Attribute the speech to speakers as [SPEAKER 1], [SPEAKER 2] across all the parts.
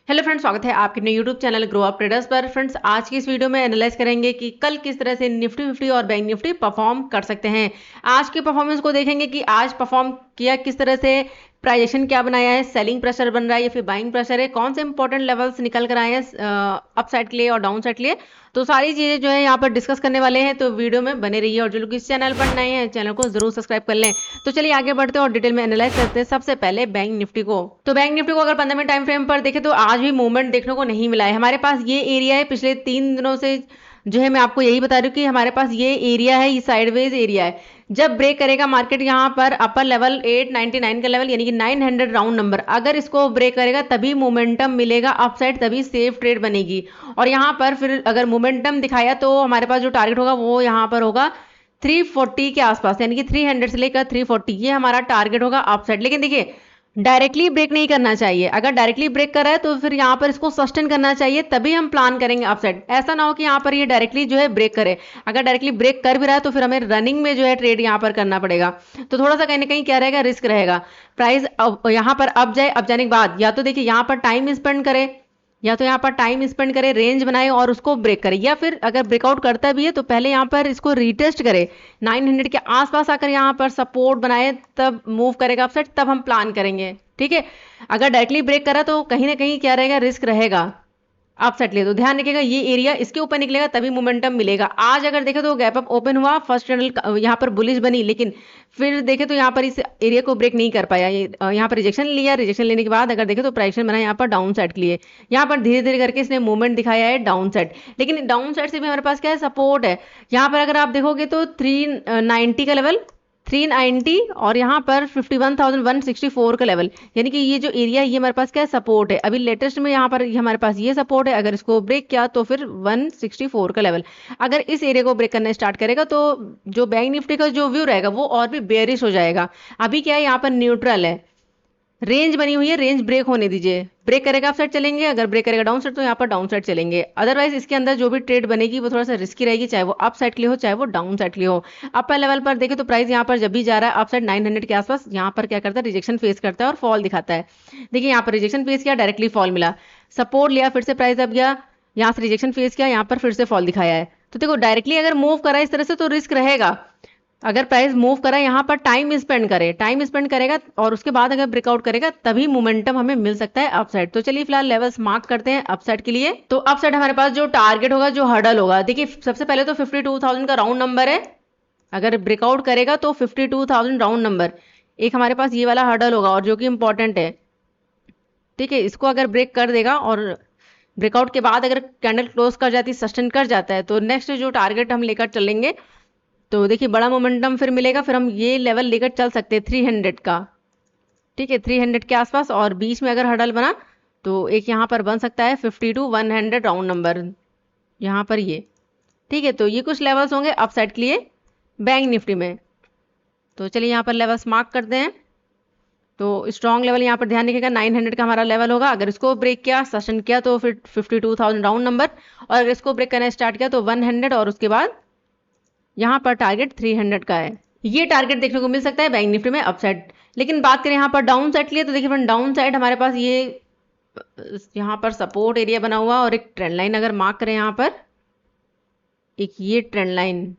[SPEAKER 1] Hello friends, स्वागत है आपके अपने YouTube channel grow up traders पर। फ्रेंड्स, आज की इस वीडियो में एनालाइज करेंगे कि कल किस तरह से निफ्टी फिफ्टी और बैंक निफ्टी परफॉर्म कर सकते हैं। आज के परफॉर्मेंस को देखेंगे कि आज परफॉर्म किया किस तरह से, प्राइजेशन क्या बनाया है, सेलिंग प्रेशर बन रहा है या फिर बाइंग प्रेशर है, कौन से इंपॉर्टेंट लेवल्स निकल कर आए हैं अप साइड के लिए और डाउन साइड के लिए। तो सारी चीजें जो है यहाँ पर डिस्कस करने वाले हैं, तो वीडियो में बने रहिए। और जो लोग इस चैनल पर नए हैं, चैनल को जरूर सब्सक्राइब कर लें। तो चलिए आगे बढ़ते हैं और डिटेल में एनालाइज करते हैं। सबसे पहले बैंक निफ्टी को, तो बैंक निफ्टी को अगर 15 मिनट टाइम फ्रेम पर देखें तो आज भी मूवमेंट देखने को नहीं मिला है। हमारे पास ये एरिया है पिछले 3 दिनों से, जो है मैं आपको यही बता रही हूँ कि हमारे पास ये एरिया है, ये साइडवेज एरिया है। जब ब्रेक करेगा मार्केट यहाँ पर अपर लेवल 899 का लेवल यानी कि 900 राउंड नंबर, अगर इसको ब्रेक करेगा तभी मोमेंटम मिलेगा अपसाइड, तभी सेफ ट्रेड बनेगी। और यहाँ पर फिर अगर मोमेंटम दिखाया तो हमारे पास जो टारगेट होगा वो यहाँ पर होगा 340 के आसपास, यानी कि 300 से लेकर 340, ये हमारा टारगेट होगा अपसाइड। लेकिन देखिए, डायरेक्टली ब्रेक नहीं करना चाहिए। अगर डायरेक्टली ब्रेक कर रहा है तो फिर यहाँ पर इसको सस्टेन करना चाहिए, तभी हम प्लान करेंगे अपसाइड। ऐसा ना हो कि यहाँ पर ये डायरेक्टली जो है ब्रेक करे। अगर डायरेक्टली ब्रेक कर भी रहा है तो फिर हमें रनिंग में जो है ट्रेड यहाँ पर करना पड़ेगा। तो थोड़ा सा कहीं ना कहीं क्या रहेगा, रिस्क रहेगा। प्राइस यहाँ पर अब जाए, अब जाने के बाद या तो देखिए यहाँ पर टाइम स्पेंड करे, या तो यहाँ पर टाइम स्पेंड करे, रेंज बनाए और उसको ब्रेक करे, या फिर अगर ब्रेकआउट करता भी है तो पहले यहाँ पर इसको रीटेस्ट करे, 900 के आसपास आकर यहाँ पर सपोर्ट बनाए, तब मूव करेगा अपसाइड, तब हम प्लान करेंगे। ठीक है, अगर डायरेक्टली ब्रेक करा तो कहीं ना कहीं क्या रहेगा, रिस्क रहेगा अपसेट लिए। तो ध्यान रखिएगा, ये एरिया इसके ऊपर निकलेगा तभी मोमेंटम मिलेगा। आज अगर देखें तो गैप अप ओपन हुआ, फर्स्ट कैंडल यहाँ पर बुलिश बनी, लेकिन फिर देखें तो यहाँ पर इस एरिया को ब्रेक नहीं कर पाया। ये यहाँ पर रिजेक्शन लिया, रिजेक्शन लेने के बाद अगर देखें तो प्राइस बना यहाँ पर डाउन साइड के लिए। यहाँ पर धीरे धीरे करके इसने मूवमेंट दिखाया है डाउन साइड, लेकिन डाउन साइड से भी हमारे पास क्या है, सपोर्ट है। यहाँ पर अगर आप देखोगे तो 390 का लेवल, 390 और यहाँ पर 51,164 का लेवल, यानी कि ये जो एरिया है ये हमारे पास क्या है, सपोर्ट है। अभी लेटेस्ट में यहाँ पर हमारे पास ये सपोर्ट है, अगर इसको ब्रेक किया तो फिर 164 का लेवल। अगर इस एरिया को ब्रेक करना स्टार्ट करेगा तो जो बैंक निफ्टी का जो व्यू रहेगा वो और भी बेयरिश हो जाएगा। अभी क्या है, यहाँ पर न्यूट्रल है, रेंज बनी हुई है, रेंज ब्रेक होने दीजिए। ब्रेक करेगा अप साइड चलेंगे, अगर ब्रेक करेगा डाउन साइड तो यहाँ पर डाउन साइड चलेंगे। अदरवाइज इसके अंदर जो भी ट्रेड बनेगी वो थोड़ा सा रिस्की रहेगी, चाहे वो अप साइड के लिए हो चाहे वो डाउन साइड के लिए हो। अपर लेवल पर देखें तो प्राइस यहाँ पर जब भी जा रहा है अप साइड 900 के आसपास, यहाँ पर क्या करता है, रिजेक्शन फेस करता है और फॉल दिखाता है। देखिए यहाँ पर रिजेक्शन फेस किया, डायरेक्टली फॉल मिला, सपोर्ट लिया, फिर से प्राइस अब गया, यहाँ से रिजेक्शन फेस किया, यहाँ पर फिर से फॉल दिखाया है। तो देखो, डायरेक्टली अगर मूव करा इस तरह से तो रिस्क रहेगा। अगर प्राइस मूव करा यहाँ पर टाइम स्पेंड करे, टाइम स्पेंड करेगा और उसके बाद अगर ब्रेकआउट करेगा तभी मोमेंटम हमें मिल सकता है अपसाइड। तो चलिए फिलहाल लेवल्स मार्क करते हैं अपसाइड के लिए। तो अपसाइड हमारे पास जो टारगेट होगा, जो हर्डल होगा, देखिए सबसे पहले तो 52,000 का राउंड नंबर है। अगर ब्रेकआउट करेगा तो 52,000 राउंड नंबर एक हमारे पास ये वाला हर्डल होगा, और जो कि इंपॉर्टेंट है। ठीक है, इसको अगर ब्रेक कर देगा और ब्रेकआउट के बाद अगर कैंडल क्लोज कर जाती, सस्टेन कर जाता है, तो नेक्स्ट जो टारगेट हम लेकर चलेंगे तो देखिए बड़ा मोमेंटम फिर मिलेगा, फिर हम ये लेवल लेकर चल सकते हैं 300 का। ठीक है, 300 के आसपास, और बीच में अगर हडल बना तो एक यहाँ पर बन सकता है 50 to 100 राउंड नंबर, यहाँ पर ये। ठीक है, तो ये कुछ लेवल्स होंगे अपसाइड के लिए बैंक निफ्टी में। तो चलिए यहाँ पर लेवल्स मार्क करते हैं। तो स्ट्रॉन्ग लेवल यहाँ पर ध्यान रखिएगा, 900 का हमारा लेवल होगा। अगर इसको ब्रेक किया, सस्टेन किया तो फिर 52,000 राउंड नंबर, और अगर इसको ब्रेक करना स्टार्ट किया तो 100, और उसके बाद यहाँ पर टारगेट 300 का है। ये टारगेट देखने को मिल सकता है बैंक निफ्टी में अपसाइड। लेकिन बात करें यहाँ पर डाउन साइड के लिए, तो देखिए फ्रेंड, डाउन साइड हमारे पास ये यहाँ पर सपोर्ट एरिया बना हुआ, और एक ट्रेंड लाइन अगर मार्क करें यहाँ पर, एक ये ट्रेंड लाइन।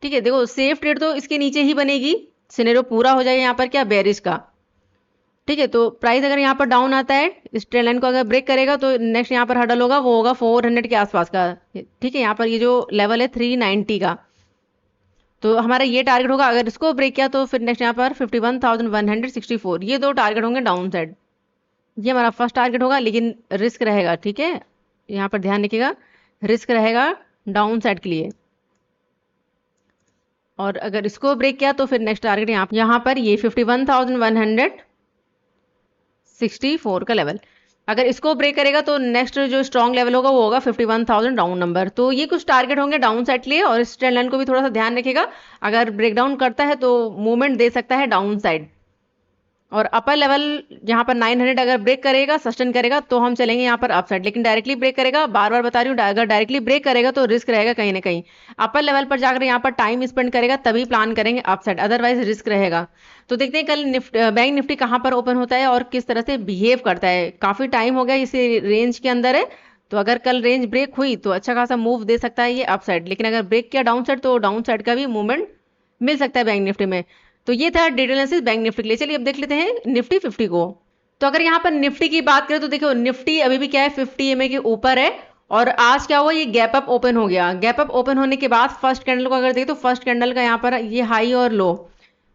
[SPEAKER 1] ठीक है, देखो सेफ ट्रेड तो इसके नीचे ही बनेगी, सिनेरियो पूरा हो जाएगा यहाँ पर क्या, बेरिश का। ठीक है, तो प्राइस अगर यहाँ पर डाउन आता है, इस ट्रेंड लाइन को अगर ब्रेक करेगा तो नेक्स्ट यहाँ पर हडल होगा, वो होगा 400 के आसपास का। ठीक है, यहाँ पर ये जो लेवल है 390 का, तो हमारा ये टारगेट होगा। अगर इसको ब्रेक किया तो फिर नेक्स्ट यहाँ पर 51,164, ये दो टारगेट होंगे डाउन साइड। ये हमारा फर्स्ट टारगेट होगा, लेकिन रिस्क रहेगा। ठीक है, यहाँ पर ध्यान रखिएगा, रिस्क रहेगा डाउन साइड के लिए। और अगर इसको ब्रेक किया तो फिर नेक्स्ट टारगेट यहाँ पर ये 51,164 का लेवल। अगर इसको ब्रेक करेगा तो नेक्स्ट जो स्ट्रॉन्ग लेवल होगा वो होगा 51,000 डाउन नंबर। तो ये कुछ टारगेट होंगे डाउन साइड के लिए, और इस ट्रेंड लाइन को भी थोड़ा सा ध्यान रखिएगा। अगर ब्रेक डाउन करता है तो मूवमेंट दे सकता है डाउन साइड। और अपर लेवल यहाँ पर 900 अगर ब्रेक करेगा, सस्टेन करेगा, तो हम चलेंगे यहाँ पर अपसाइड। लेकिन डायरेक्टली ब्रेक करेगा, बार बार बता रही हूँ, अगर डायरेक्टली ब्रेक करेगा तो रिस्क रहेगा कहीं ना कहीं। अपर लेवल पर जाकर यहाँ पर टाइम स्पेंड करेगा तभी प्लान करेंगे अपसाइड, अदरवाइज रिस्क रहेगा। तो देखते हैं कल बैंक निफ्टी कहाँ पर ओपन होता है और किस तरह से बिहेव करता है। काफी टाइम हो गया इस रेंज के अंदर है, तो अगर कल रेंज ब्रेक हुई तो अच्छा खासा मूव दे सकता है ये अपसाइड। लेकिन अगर ब्रेक किया डाउन साइड तो डाउन साइड का भी मूवमेंट मिल सकता है बैंक निफ्टी में। तो ये था डिटेल एनालिसिस बैंक निफ्टी के लिए। चलिए अब देख लेते हैं निफ्टी 50 को। तो अगर यहाँ पर निफ्टी की बात करें तो देखो निफ्टी अभी भी क्या है, 50 EMA के ऊपर है। और आज क्या हुआ, ये गैप अप ओपन हो गया। गैप अप ओपन होने के बाद फर्स्ट कैंडल को अगर देखें तो फर्स्ट कैंडल का यहाँ पर ये हाई और लो,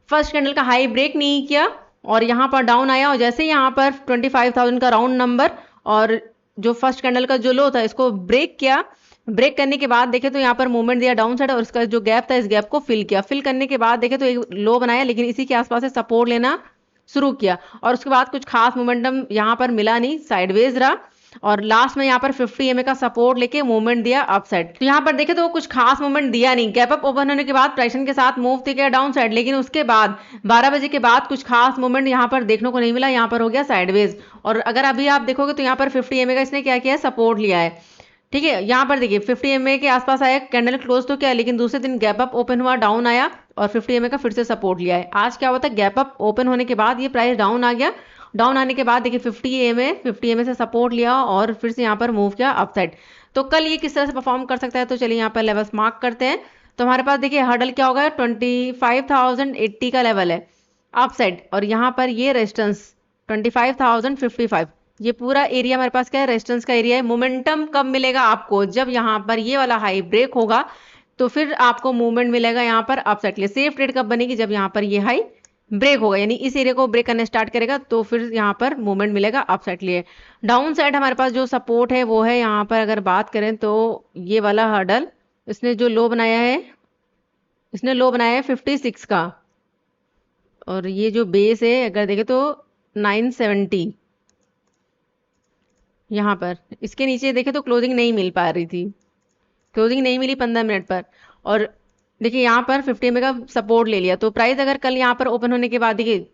[SPEAKER 1] फर्स्ट कैंडल का हाई ब्रेक नहीं किया और यहाँ पर डाउन आया। और जैसे ही यहाँ पर 25,000 का राउंड नंबर और जो फर्स्ट कैंडल का जो लो था इसको ब्रेक किया, ब्रेक करने के बाद देखे तो यहाँ पर मूवमेंट दिया डाउन साइड और इसका जो गैप था इस गैप को फिल किया। फिल करने के बाद देखे तो एक लो बनाया, लेकिन इसी के आसपास से सपोर्ट लेना शुरू किया और उसके बाद कुछ खास मोमेंटम यहाँ पर मिला नहीं, साइडवेज रहा। और लास्ट में यहाँ पर 50 EMA का सपोर्ट लेके मूवमेंट दिया अपसाइड। तो यहाँ पर देखे तो कुछ खास मूवमेंट दिया नहीं, गैप अप ओपन होने के बाद प्राइसन के साथ मूव दिया डाउन साइड, लेकिन उसके बाद 12 बजे के बाद कुछ खास मूवमेंट यहाँ पर देखने को नहीं मिला, यहाँ पर हो गया साइडवेज। और अगर अभी आप देखोगे तो यहाँ पर 50 EMA का इसने क्या किया है, सपोर्ट लिया है। ठीक है, यहाँ पर देखिए 50 EMA के आसपास आया, कैंडल क्लोज तो क्या है, लेकिन दूसरे दिन गैप अप ओपन हुआ, डाउन आया और 50 EMA का फिर से सपोर्ट लिया है। आज क्या होता है, गैप अप ओपन होने के बाद ये प्राइस डाउन आ गया, डाउन आने के बाद देखिए 50 EMA से सपोर्ट लिया और फिर से यहाँ पर मूव किया अपसाइड। तो कल ये किस तरह से परफॉर्म कर सकता है, तो चलिए यहाँ पर लेवल्स मार्क करते हैं। तो हमारे पास देखिए हर्डल क्या होगा, 25,080 का लेवल है अपसाइड, और यहाँ पर ये रेजिस्टेंस 25,055, ये पूरा एरिया हमारे पास क्या है, रेजिस्टेंस का एरिया है। मोमेंटम कब मिलेगा आपको, जब यहाँ पर ये वाला हाई ब्रेक होगा तो फिर आपको मूवमेंट मिलेगा यहाँ पर अपसाइड के लिए। सेफ ट्रेड कब बनेगी, जब यहाँ पर ये हाई ब्रेक होगा, यानी इस एरिया को ब्रेक करने स्टार्ट करेगा तो फिर यहाँ पर मूवमेंट मिलेगा अपसाइड लिए। डाउन साइड हमारे पास जो सपोर्ट है वो है यहाँ पर, अगर बात करें तो ये वाला हर्डल, इसने जो लो बनाया है, इसने लो बनाया है 56 का, और ये जो बेस है अगर देखें तो 970 यहाँ पर। इसके नीचे देखें तो क्लोजिंग नहीं मिल पा रही थी, क्लोजिंग नहीं मिली 15 मिनट पर। और देखिए यहाँ पर 50 EMA का सपोर्ट ले लिया, तो प्राइस अगर कल यहाँ पर ओपन होने के बाद देखिए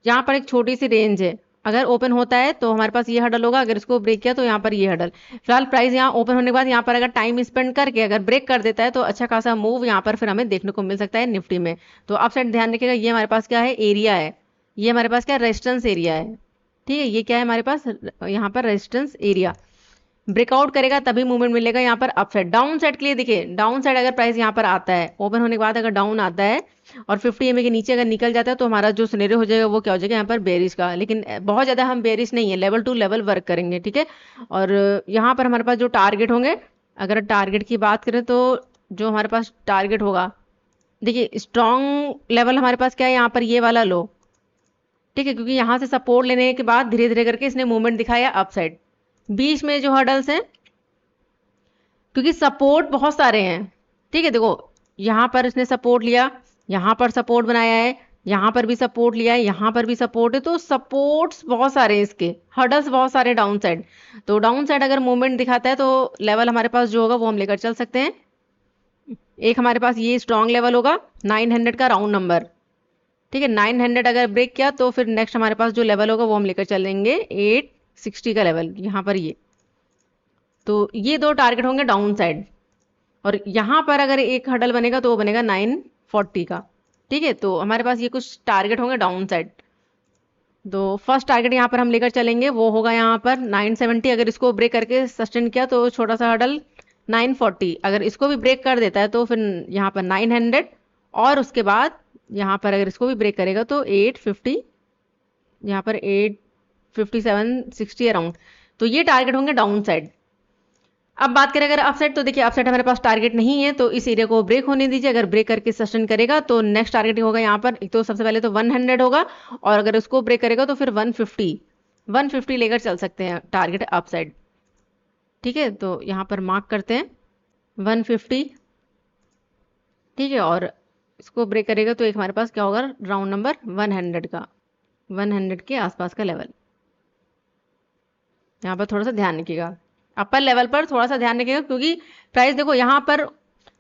[SPEAKER 1] यहाँ पर एक छोटी सी रेंज है, अगर ओपन होता है तो हमारे पास ये हडल होगा, अगर इसको ब्रेक किया तो यहाँ पर ये हडल। फिलहाल प्राइस यहाँ ओपन होने के बाद यहाँ पर अगर टाइम स्पेंड करके अगर ब्रेक कर देता है तो अच्छा खासा मूव यहाँ पर फिर हमें देखने को मिल सकता है निफ्टी में। तो आप साइड ध्यान रखिएगा, ये हमारे पास क्या है, एरिया है, ये हमारे पास क्या रेजिस्टेंस एरिया है। ठीक है, ये क्या है हमारे पास, यहाँ पर रेजिस्टेंस एरिया, ब्रेकआउट करेगा तभी मूवमेंट मिलेगा यहाँ पर अपसाइड। डाउन साइड के लिए देखिए, डाउन साइड अगर प्राइस यहाँ पर आता है ओपन होने के बाद अगर डाउन आता है और 50 EMA के नीचे अगर निकल जाता है तो हमारा जो सिनेरियो हो जाएगा वो क्या हो जाएगा, यहाँ पर बेरिश का। लेकिन बहुत ज़्यादा हम बेरिश नहीं है, लेवल टू लेवल वर्क करेंगे। ठीक है, और यहाँ पर हमारे पास जो टारगेट होंगे, अगर टारगेट की बात करें तो जो हमारे पास टारगेट होगा, देखिए स्ट्रॉन्ग लेवल हमारे पास क्या है, यहाँ पर ये वाला लो। ठीक है, क्योंकि यहाँ से सपोर्ट लेने के बाद धीरे धीरे करके इसने मूवमेंट दिखाया अपसाइड। बीच में जो हर्डल्स हैं, क्योंकि सपोर्ट बहुत सारे हैं। ठीक है, देखो यहाँ पर इसने सपोर्ट लिया, यहाँ पर सपोर्ट बनाया है, यहाँ पर भी सपोर्ट लिया है, यहाँ पर भी सपोर्ट है, तो सपोर्ट्स बहुत सारे हैं इसके, हर्डल्स बहुत सारे डाउन साइड। तो डाउन साइड अगर मूवमेंट दिखाता है तो लेवल हमारे पास जो होगा वो हम लेकर चल सकते हैं। एक हमारे पास ये स्ट्रॉन्ग लेवल होगा 900 का राउंड नंबर। ठीक है, 900 अगर ब्रेक किया तो फिर नेक्स्ट हमारे पास जो लेवल होगा वो हम लेकर चलेंगे 860 का लेवल, यहाँ पर ये। तो ये दो टारगेट होंगे डाउन साइड, और यहाँ पर अगर एक हडल बनेगा तो वो बनेगा 940 का। ठीक है, तो हमारे पास ये कुछ टारगेट होंगे डाउन साइड। तो फर्स्ट टारगेट यहाँ पर हम लेकर चलेंगे, वो होगा यहाँ पर 970। अगर इसको ब्रेक करके सस्टेन किया तो छोटा सा हडल 940, अगर इसको भी ब्रेक कर देता है तो फिर यहाँ पर 900, और उसके बाद यहाँ पर अगर इसको भी ब्रेक करेगा तो 850, यहाँ पर 857 60 अराउंड। तो ये टारगेट होंगे डाउन साइड। अब बात करें अगर अपसाइड, तो देखिए अपसाइड हमारे पास टारगेट नहीं है, तो इस एरिया को ब्रेक होने दीजिए। अगर ब्रेक करके सस्टेन करेगा तो नेक्स्ट टारगेट होगा यहाँ पर, एक तो सबसे पहले तो 100 होगा, और अगर उसको ब्रेक करेगा तो फिर 150 लेकर चल सकते हैं टारगेट अपसाइड। ठीक है, तो यहाँ पर मार्क करते हैं 150। ठीक है, और इसको ब्रेक करेगा तो एक हमारे पास क्या होगा, राउंड नंबर 100 का, 100 के आसपास का लेवल। यहाँ पर थोड़ा सा ध्यान रखिएगा, अपर लेवल पर थोड़ा सा ध्यान रखिएगा, क्योंकि प्राइस देखो यहाँ पर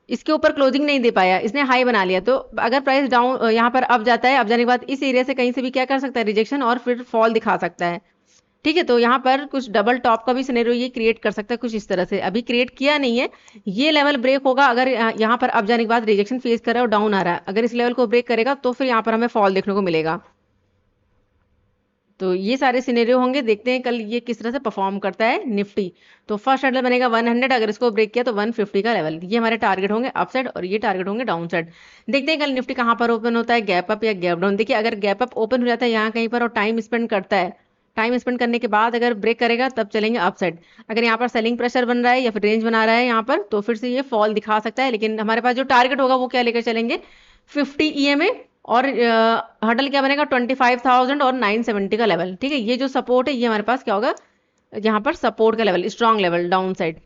[SPEAKER 1] इसके ऊपर क्लोजिंग नहीं दे पाया, इसने हाई बना लिया, तो अगर प्राइस डाउन यहाँ पर अप जाता है, अप जाने के बाद इस एरिया से कहीं से भी क्या कर सकता है, रिजेक्शन और फिर फॉल दिखा सकता है। ठीक है, तो यहाँ पर कुछ डबल टॉप का भी सिनेरियो ये क्रिएट कर सकता है कुछ इस तरह से। अभी क्रिएट किया नहीं है, ये लेवल ब्रेक होगा अगर यहाँ पर अप जाने के बाद रिजेक्शन फेस कर रहा है और डाउन आ रहा है। अगर इस लेवल को ब्रेक करेगा तो फिर यहाँ पर हमें फॉल देखने को मिलेगा। तो ये सारे सिनेरियो होंगे, देखते हैं कल ये किस तरह से परफॉर्म करता है निफ्टी। तो फर्स्ट हैंडल बनेगा 100, अगर इसको ब्रेक किया तो 150 का लेवल, ये हमारे टारगेट होंगे अप साइड और ये टारगेट होंगे डाउन साइड। देखते हैं कल निफ्टी कहाँ पर ओपन होता है, गैप अप या गैप डाउन। देखिए अगर गैप अप ओपन हो जाता है यहाँ कहीं पर और टाइम स्पेंड करता है, टाइम स्पेंड करने के बाद अगर ब्रेक करेगा तब चलेंगे अप साइड। अगर यहाँ पर सेलिंग प्रेशर बन रहा है या फिर रेंज बना रहा है यहाँ पर, तो फिर से ये फॉल दिखा सकता है। लेकिन हमारे पास जो टारगेट होगा वो क्या लेकर चलेंगे, 50 EMA और हर्डल क्या बनेगा 25,000 और 970 का लेवल। ठीक है, ये जो सपोर्ट है ये हमारे पास क्या होगा, यहाँ पर सपोर्ट का level, strong level down side.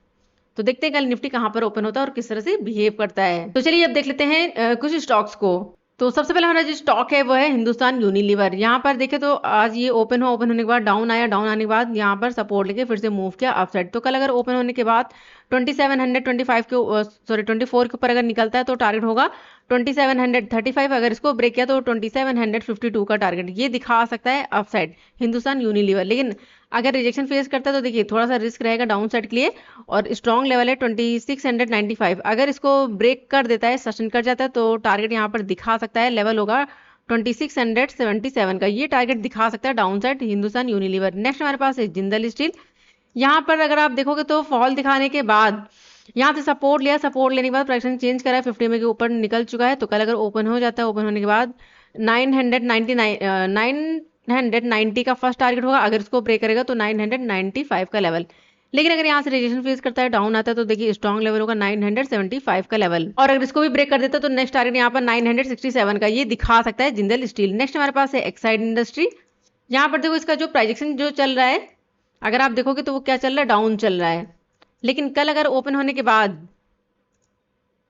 [SPEAKER 1] तो देखते हैं कल निफ्टी कहाँ पर ओपन होता है और किस तरह से बिहेव करता है। तो चलिए अब देख लेते हैं कुछ स्टॉक्स को। तो सबसे पहले हमारा जो स्टॉक है वो है हिंदुस्तान यूनिलीवर। यहाँ पर देखें तो आज ये ओपन हुआ, ओपन होने के बाद डाउन आया, डाउन आने के बाद यहाँ पर सपोर्ट लेके फिर से मूव किया अप साइड। तो कल अगर ओपन होने के बाद 2725 के सॉरी 24 के ऊपर अगर निकलता है तो टारगेट होगा 2735। अगर इसको ब्रेक किया तो 2752 का टारगेट ये दिखा सकता है अप साइड हिंदुस्तान यूनिलीवर। लेकिन अगर रिजेक्शन फेस करता है तो देखिए थोड़ा सा रिस्क रहेगा डाउन साइड के लिए, और स्ट्रॉन्ग लेवल है 2695। अगर इसको ब्रेक कर देता है, सस्टेन कर जाता है, तो टारगेट यहाँ पर दिखा सकता है, लेवल होगा 2677 का, ये टारगेट दिखा सकता है down side Hindustan Unilever. Next हमारे पास है जिंदल स्टील। यहाँ पर अगर आप देखोगे तो फॉल दिखाने के बाद यहाँ से सपोर्ट लिया, सपोर्ट लेने के बाद प्राइस चेंज करा है, 50 में के ऊपर निकल चुका है। तो कल अगर ओपन हो जाता है, ओपन होने के बाद 990 का फर्स्ट टारगेट होगा। अगर इसको ब्रेक करेगा तो 995 का लेवल। लेकिन अगर यहाँ से रेजिस्टेंस फेस करता है, डाउन आता है, तो देखिए स्ट्रॉन्ग लेवल होगा 975 का लेवल। और अगर इसको भी ब्रेक कर देता है तो नेक्स्ट टारगेट यहाँ पर 967 का ये दिखा सकता है जिंदल स्टील। नेक्स्ट हमारे पास है एक्साइड इंडस्ट्री। यहाँ पर देखो इसका जो प्राइजेक्शन जो चल रहा है, अगर आप देखोगे तो वो क्या चल रहा है, डाउन चल रहा है। लेकिन कल अगर ओपन होने के बाद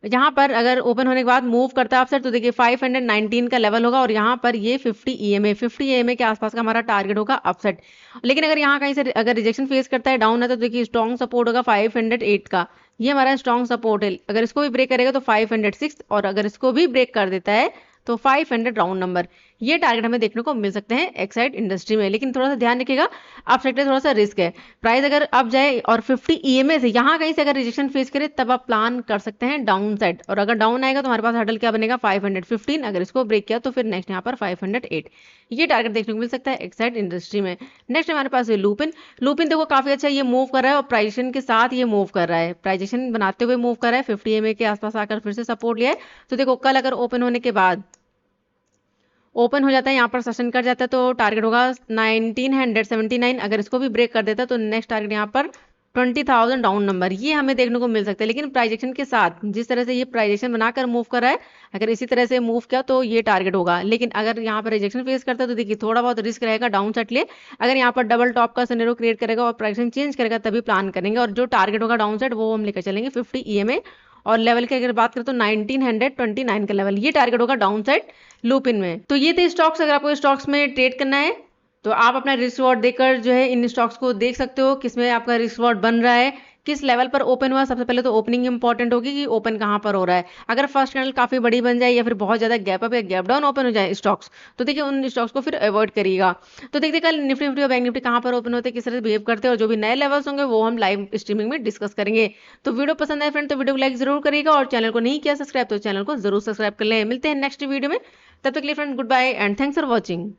[SPEAKER 1] यहाँ पर अगर ओपन होने के बाद मूव करता है आप सर, तो देखिए 519 का लेवल होगा और यहाँ पर ये 50 EMA के आसपास का हमारा टारगेट होगा अपसेट। लेकिन अगर यहाँ कहीं से अगर रिजेक्शन फेस करता है, डाउन आता है, तो देखिए स्ट्रॉन्ग सपोर्ट होगा 508 का, ये हमारा स्ट्रॉन्ग सपोर्ट है। अगर इसको भी ब्रेक करेगा तो 506, और अगर इसको भी ब्रेक कर देता है तो 500 राउंड नंबर, ये टारगेट हमें देखने को मिल सकते हैं एक्साइड इंडस्ट्री में। लेकिन थोड़ा सा ध्यान रखिएगा, आप सेक्टर थोड़ा सा रिस्क है। प्राइस अगर अप जाए और 50 EMA से यहाँ कहीं से अगर रिजेक्शन फेस करे तब आप प्लान कर सकते हैं डाउन साइड, और अगर डाउन आएगा तो हमारे पास हडल क्या बनेगा 515। अगर इसको ब्रेक किया तो फिर नेक्स्ट यहाँ पर 508, ये टारगेट देखने को मिल सकता है एक्साइड इंडस्ट्री में। नेक्स्ट हमारे पास है लुपिन। लुपिन देखो काफी अच्छा ये मूव कर रहा है और प्राइजेशन के साथ ये मूव कर रहा है, प्राइजेशन बनाते हुए मूव कर रहा है। 50 EMA के आसपास आकर फिर से सपोर्ट लिया है। तो देखो कल अगर ओपन होने के बाद ओपन हो जाता है, यहाँ पर सस्टेन कर जाता है, तो टारगेट होगा 1979। अगर इसको भी ब्रेक कर देता है तो नेक्स्ट टारगेट यहाँ पर 20,000 डाउन नंबर, ये हमें देखने को मिल सकता है। लेकिन प्राइजेक्शन के साथ जिस तरह से ये प्राइजेक्शन बनाकर मूव कर रहा है, अगर इसी तरह से मूव किया तो ये टारगेट होगा। लेकिन अगर यहाँ पर रिजेक्शन फेस करता है तो देखिए थोड़ा बहुत रिस्क रहेगा डाउन साइड लिए। अगर यहाँ पर डबल टॉप का सिनेरियो क्रिएट करेगा और प्राइजेक्शन चेंज करेगा तभी प्लान करेंगे, और जो टारगेट होगा डाउन साइड वो हम लेकर चलेंगे 50 EMA, और लेवल की अगर बात करें तो 1929 का लेवल, ये टारगेट होगा डाउन साइड लुपिन में। तो ये थे स्टॉक्स। अगर आपको स्टॉक्स में ट्रेड करना है तो आप अपना रिस्क रिवॉर्ड देकर जो है इन स्टॉक्स को देख सकते हो, किसमें आपका रिस्क रिवॉर्ड बन रहा है, किस लेवल पर ओपन हुआ। सबसे पहले तो ओपनिंग इंपॉर्टेंट होगी कि ओपन कहाँ पर हो रहा है। अगर फर्स्ट कैंडल काफी बड़ी बन जाए या फिर बहुत ज्यादा गैप अप या गैप डाउन ओपन हो जाए स्टॉक्स, तो देखिए उन स्टॉक्स को फिर अवॉइड करिएगा। तो देखिए कल निफ्टी और बैंक निफ्टी कहाँ पर ओपन होते हैं, किस तरह से बिहेव करते हैं, और जो भी नए लेवल्स होंगे वो हम लाइव स्ट्रीमिंग में डिस्कस करेंगे। तो वीडियो पसंद आए फ्रेंड तो वीडियो को लाइक जरूर करिएगा, और चैनल को नहीं किया सब्सक्राइब तो चैनल को जरूर सब्सक्राइब कर लें। मिलते हैं नेक्स्ट वीडियो में, तब तक के लिए friend good bye and thanks for watching.